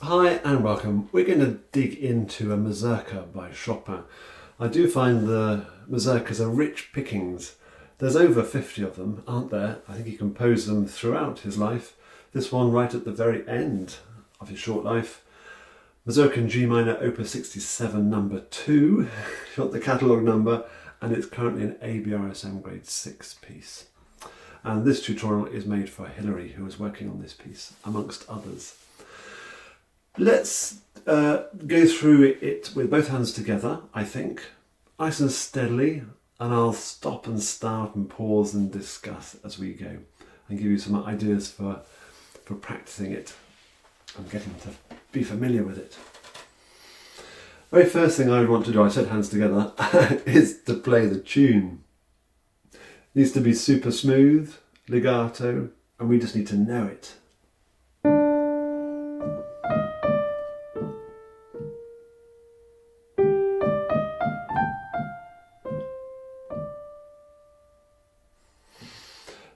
Hi and welcome. We're going to dig into a Mazurka by Chopin. I do find the Mazurkas are rich pickings. There's over 50 of them, aren't there? I think he composed them throughout his life. This one right at the very end of his short life. Mazurka in G minor, op.67 number 2, if you want the catalogue number, and it's currently an ABRSM Grade 6 piece. And this tutorial is made for Hilary, who is working on this piece, amongst others. Let's go through it with both hands together, I think, nice and steadily, and I'll stop and start and pause and discuss as we go and give you some ideas for practicing it and getting to be familiar with it. Very first thing I would want to do, I said hands together, is to play the tune. It needs to be super smooth, legato, and we just need to know it.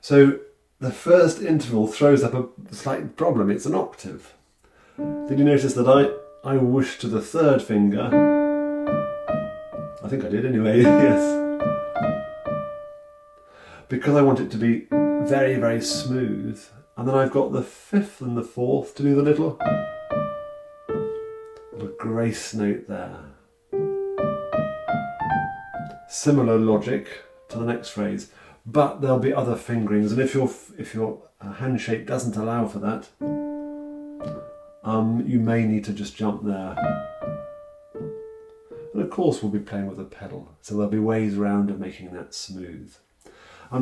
So the first interval throws up a slight problem. It's an octave. Did you notice that I whooshed to the third finger? I think I did anyway, yes. Because I want it to be very, very smooth. And then I've got the fifth and the fourth to do the little grace note there. Similar logic to the next phrase. But there'll be other fingerings, and if your hand shape doesn't allow for that, you may need to just jump there. And of course we'll be playing with a pedal, so there'll be ways around of making that smooth.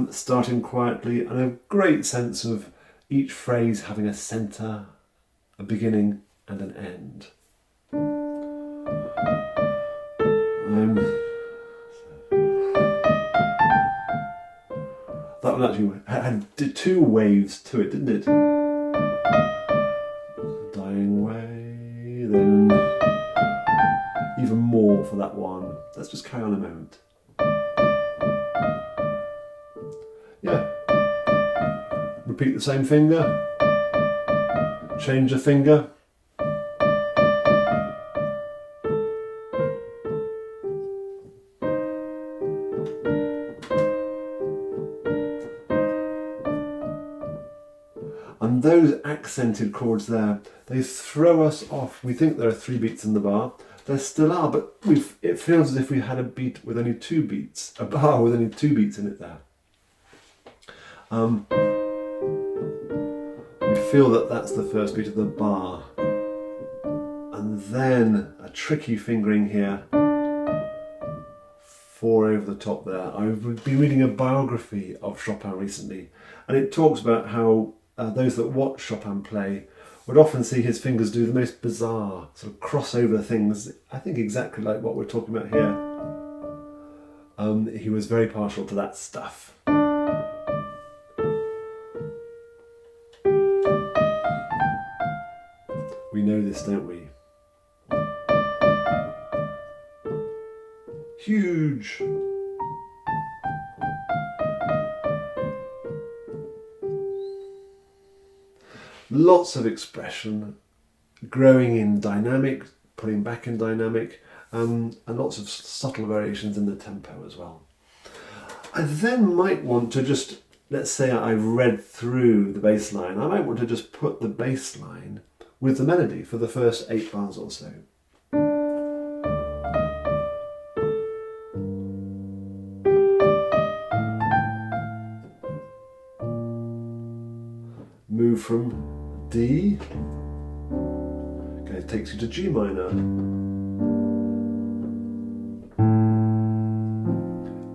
Starting quietly, and a great sense of each phrase having a centre, a beginning and an end. That one actually had two waves to it, didn't it? Dying way, then even more for that one. Let's just carry on a moment. Yeah. Repeat the same finger. Change the finger. And those accented chords there, they throw us off. We think there are 3 beats in the bar. There still are, but it feels as if we had a beat with only 2 beats, a bar with only 2 beats in it there. We feel that that's the first beat of the bar. And then a tricky fingering here. 4 over the top there. I've been reading a biography of Chopin recently, and it talks about how those that watch Chopin play would often see his fingers do the most bizarre sort of crossover things, I think exactly like what we're talking about here. He was very partial to that stuff. We know this, don't we? Huge. Lots of expression, growing in dynamic, putting back in dynamic, and lots of subtle variations in the tempo as well. I then might want to just, let's say I've read through the bass line, I might want to just put the bass line with the melody for the first 8 bars or so. Move from D, okay, it takes you to G minor.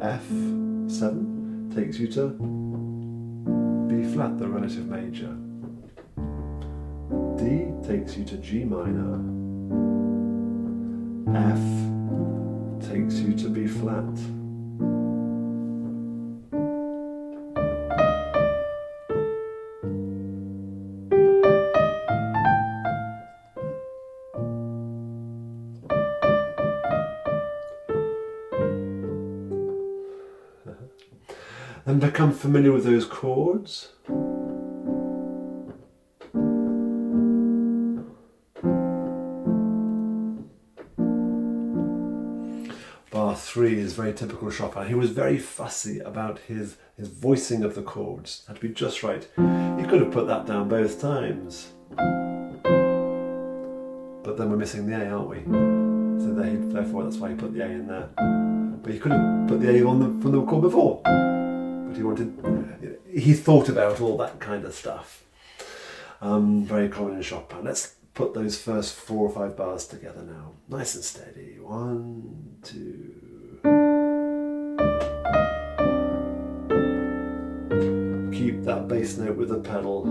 F7 takes you to B flat, the relative major. D takes you to G minor. F takes you to B flat. And become familiar with those chords. bar 3 is very typical Chopin. He was very fussy about his voicing of the chords. It had to be just right. He could have put that down both times. But then we're missing the A, aren't we? So therefore that's why he put the A in there. But he could have put the A on from the chord before. But he thought about all that kind of stuff. Very common in Chopin. Let's put those first 4 or 5 bars together now. Nice and steady. 1, 2. Keep that bass note with the pedal.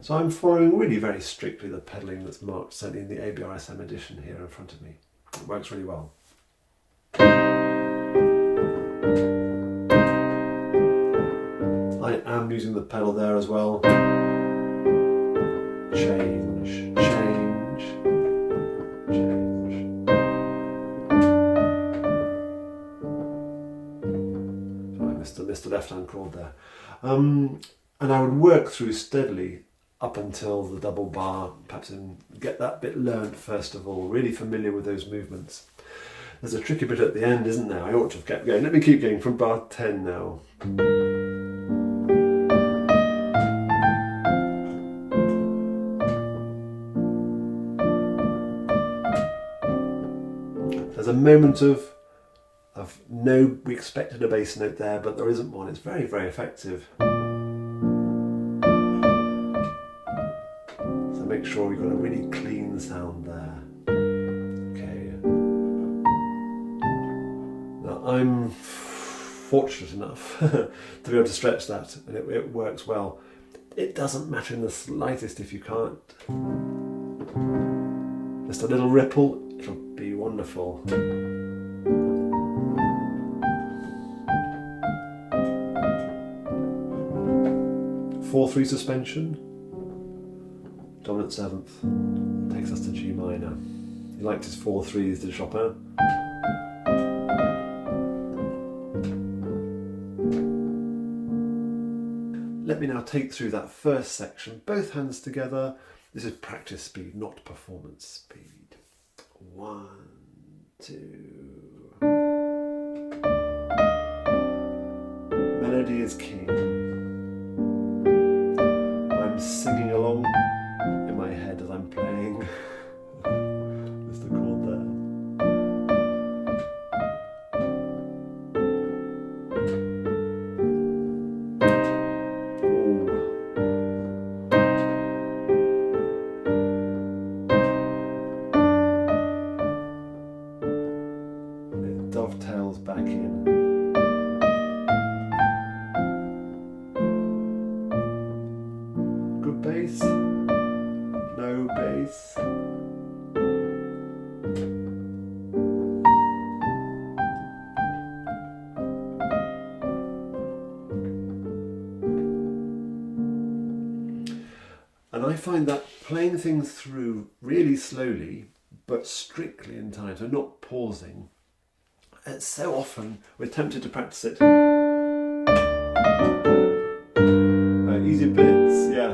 So I'm following really very strictly the pedalling that's marked, certainly in the ABRSM edition here in front of me. It works really well. I am using the pedal there as well. Change, change, change. So I missed the left-hand chord there. And I would work through steadily up until the double bar, perhaps get that bit learned first of all, really familiar with those movements. There's a tricky bit at the end, isn't there? I ought to have kept going. Let me keep going from bar 10 now. There's a moment of no, we expected a bass note there, but there isn't one. It's very, very effective. Make sure we've got a really clean sound there. Okay. Now I'm fortunate enough to be able to stretch that, and it works well. It doesn't matter in the slightest if you can't. Just a little ripple, it'll be wonderful. 4/3 suspension. Dominant 7th takes us to G minor. He liked his 4/3s, did Chopin. Let me now take through that first section, both hands together. This is practice speed, not performance speed. 1, 2. Melody is king. I'm singing along in my head as I'm playing. There's the chord there. Ooh. And it dovetails back in. Good bass. No bass. And I find that playing things through really slowly, but strictly in time, so not pausing, it's so often we're tempted to practice it. Easy bits, yeah.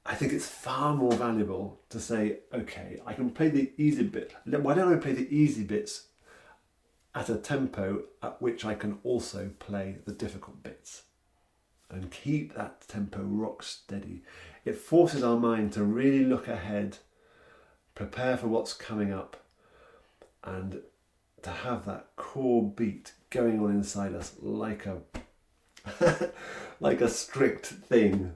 I think it's far more valuable to say, okay, I can play the easy bit. Why don't I play the easy bits at a tempo at which I can also play the difficult bits? And keep that tempo rock steady. It forces our mind to really look ahead, prepare for what's coming up, and to have that core beat going on inside us like a like a strict thing.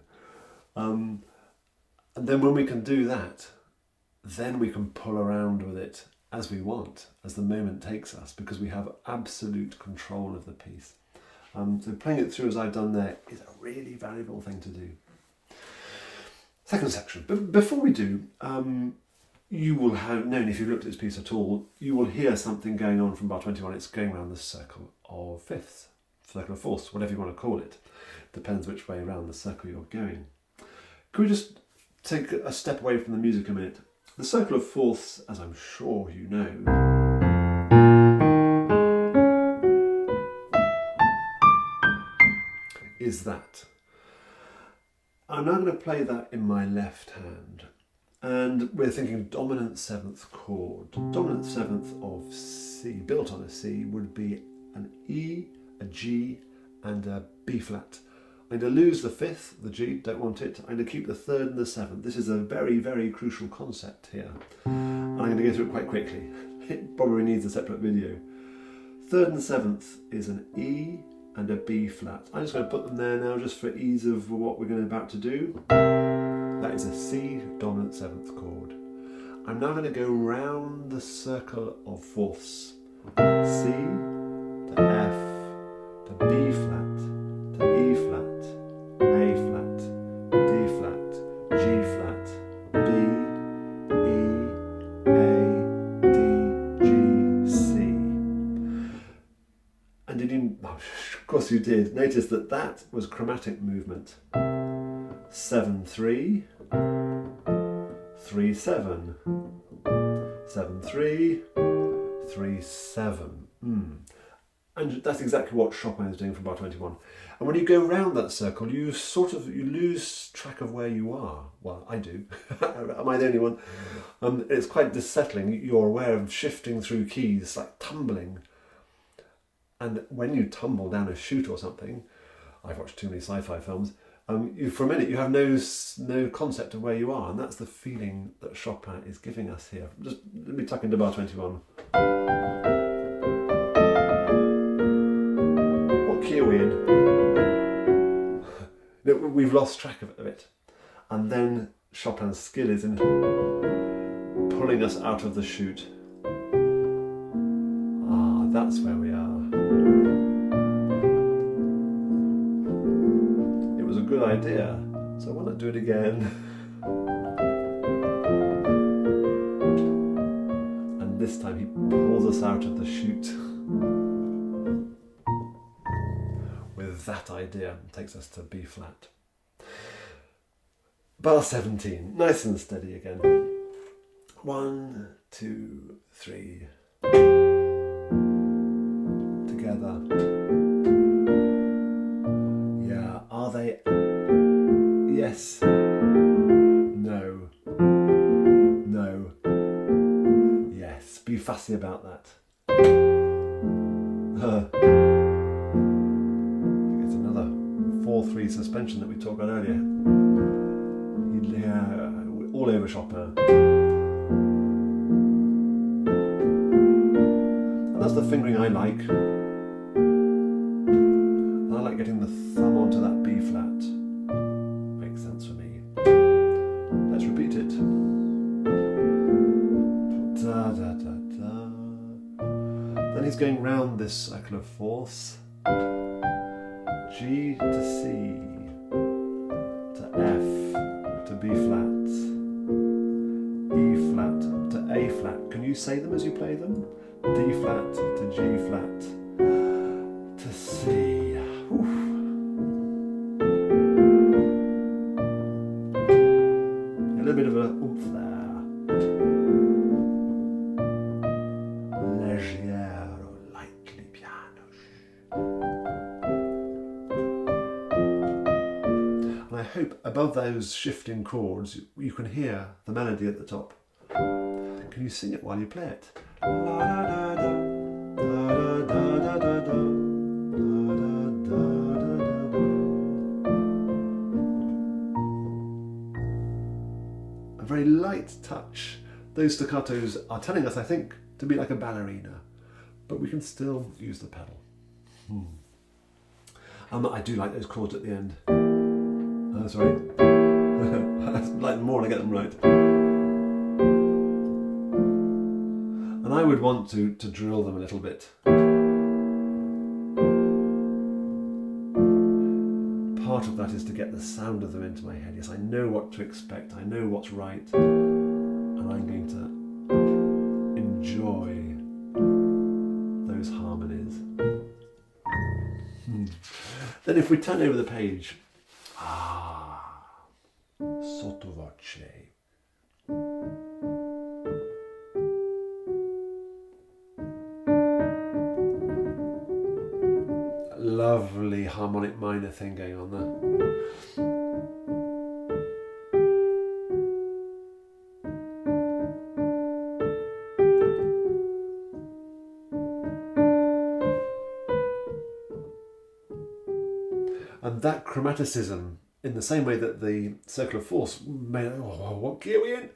And then when we can do that, then we can pull around with it as we want, as the moment takes us, because we have absolute control of the piece. So playing it through as I've done there is a really valuable thing to do. Second section. But before we do, you will have known, if you've looked at this piece at all, you will hear something going on from bar 21. It's going around the circle of fifths, circle of fourths, whatever you want to call it. Depends which way around the circle you're going. Could we just take a step away from the music a minute? The circle of fourths, as I'm sure you know, is that. I'm now going to play that in my left hand, and we're thinking dominant seventh chord. Dominant seventh of C, built on a C, would be an E, a G, and a B flat. I'm going to lose the fifth, the G, don't want it. I'm going to keep the third and the seventh. This is a very, very crucial concept here. And I'm going to go through it quite quickly. It probably needs a separate video. Third and seventh is an E and a B flat. I'm just going to put them there now just for ease of what we're about to do. That is a C dominant seventh chord. I'm now going to go round the circle of fourths. C to F to B flat to E flat, A flat, D flat, G flat, B, E, A, D, G, C. And did you, of course you did, notice that that was chromatic movement. 7-3, 3-7, 7-3, 3-7. And that's exactly what Chopin is doing from bar 21. And when you go round that circle, you lose track of where you are. Well, I do. Am I the only one? It's quite dissettling. You're aware of shifting through keys, like tumbling. And when you tumble down a chute or something, I've watched too many sci-fi films, for a minute you have no concept of where you are, and that's the feeling that Chopin is giving us here. Just let me tuck into bar 21. What key are we in? We've lost track of it. And then Chopin's skill is in pulling us out of the chute. Ah, that's where we are. It was a good idea, so why not do it again? And this time he pulls us out of the chute. With that idea, takes us to B flat. Bar 17, nice and steady again. 1, 2, 3. Together. Yeah, are they? Yes. No. No. Yes. Be fussy about that. It's another 4-3 suspension that we talked about earlier. Yeah, all over Chopin. And that's the fingering I like. And I like getting the thumb onto that B flat. Makes sense for me. Let's repeat it. Da, da, da, da. Then he's going round this circle of fourths. G to C to F to B flat, E flat to A flat. Can you say them as you play them? D flat to G flat to C. Oof. A little bit of a oomph there. Leggero, lightly piano. And I hope above those shifting chords you can hear the melody at the top. Can you sing it while you play it? La da da da, da da da da da, da da da. A very light touch. Those staccatos are telling us, I think, to be like a ballerina, but we can still use the pedal. I do like those chords at the end. That's right. I like them more when I get them right. And I would want to drill them a little bit. Part of that is to get the sound of them into my head. Yes, I know what to expect. I know what's right. And I'm going to enjoy those harmonies. Then if we turn over the page, sottovoce. wobbly harmonic minor thing going on there. And that chromaticism, in the same way that the circular force made, oh, what key are we in?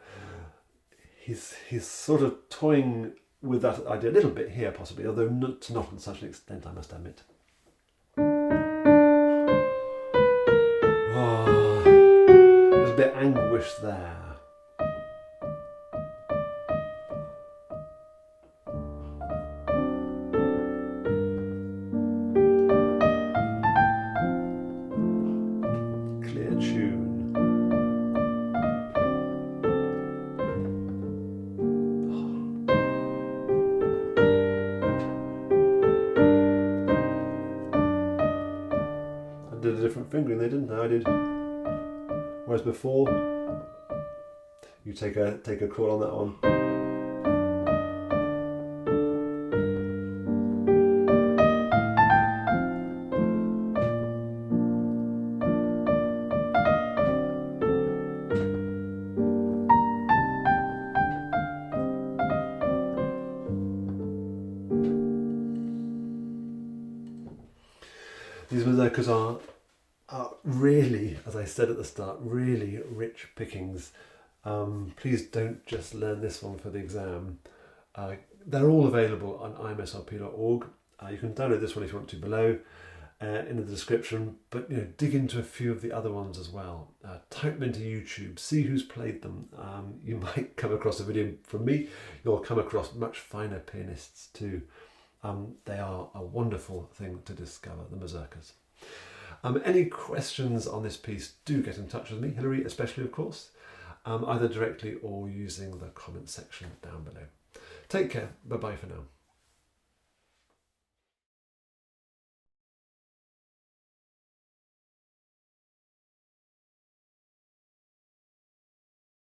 He's sort of toying with that idea a little bit here, possibly, although not on such an extent, I must admit. Oh, there's a bit of anguish there. Clear tune. I did a different fingering there, didn't I? I did. Whereas before, you take a chord on that one. These mazurkas are really, as I said at the start, really rich pickings. Please don't just learn this one for the exam. They're all available on imsrp.org. You can download this one if you want to below in the description, but dig into a few of the other ones as well. Type them into YouTube, see who's played them. You might come across a video from me. You'll come across much finer pianists too. They are a wonderful thing to discover, the mazurkas. Any questions on this piece, do get in touch with me, Hilary especially, of course, either directly or using the comment section down below. Take care. Bye-bye for now.